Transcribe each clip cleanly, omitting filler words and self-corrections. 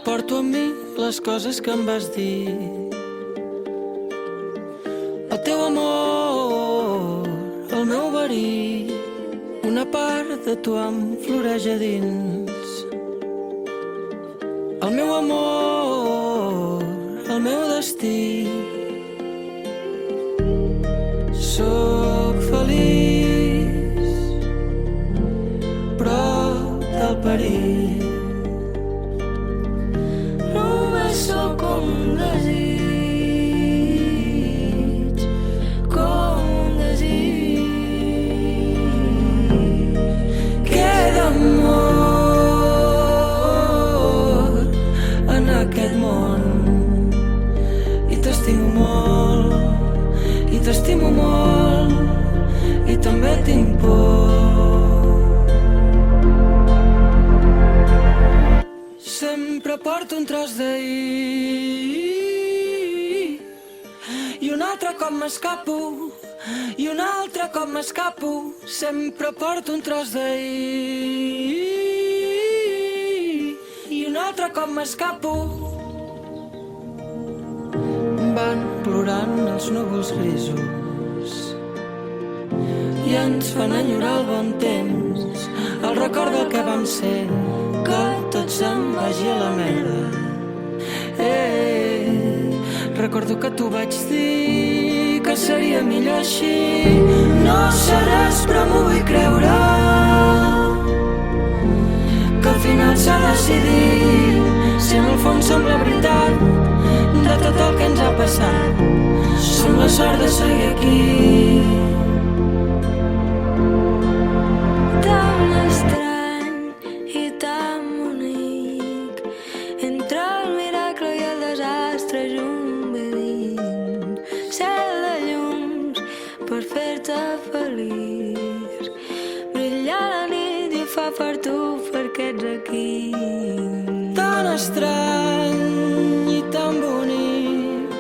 Porto amb mi les coses que em vas dir. El teu amor, el meu verí, una part de tu em floreix a dins. El meu amor, el meu destí. Sóc feliç prop del perill. Només sóc com un desig, com un desig. Queda amor en aquest món i t'estimo molt, i t'estimo molt, i també tinc por. Sempre porto un tros d'ahir i un altre cop m'escapo, i un altre cop m'escapo. Sempre porto un tros d'ahir i un altre cop m'escapo. Van plorant els núvols grisos i ens fan enyorar el bon temps, el record del que vam ser, que tot se'n vagi a la merda. Recordo que t'ho vaig dir, que seria millor així. No sé res però m'ho vull creure, que al final s'ha decidit, si en el fons som la veritat de tot el que ens ha passat. Som la sort de seguir aquí. Tan estrany i tan bonic, entre el miracle i el desastre junt vivint. Cel de llums per fer-te feliç, brillar la nit i ho fa per tu perquè ets aquí. Tan estrany i tan bonic,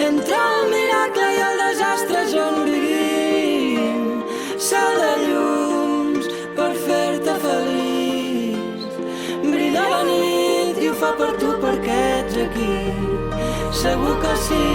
entre el miracle i el desastre on vivim. Cel de llums per fer-te feliç, brillar la nit i ho fa per tu perquè ets aquí. Segur que sí.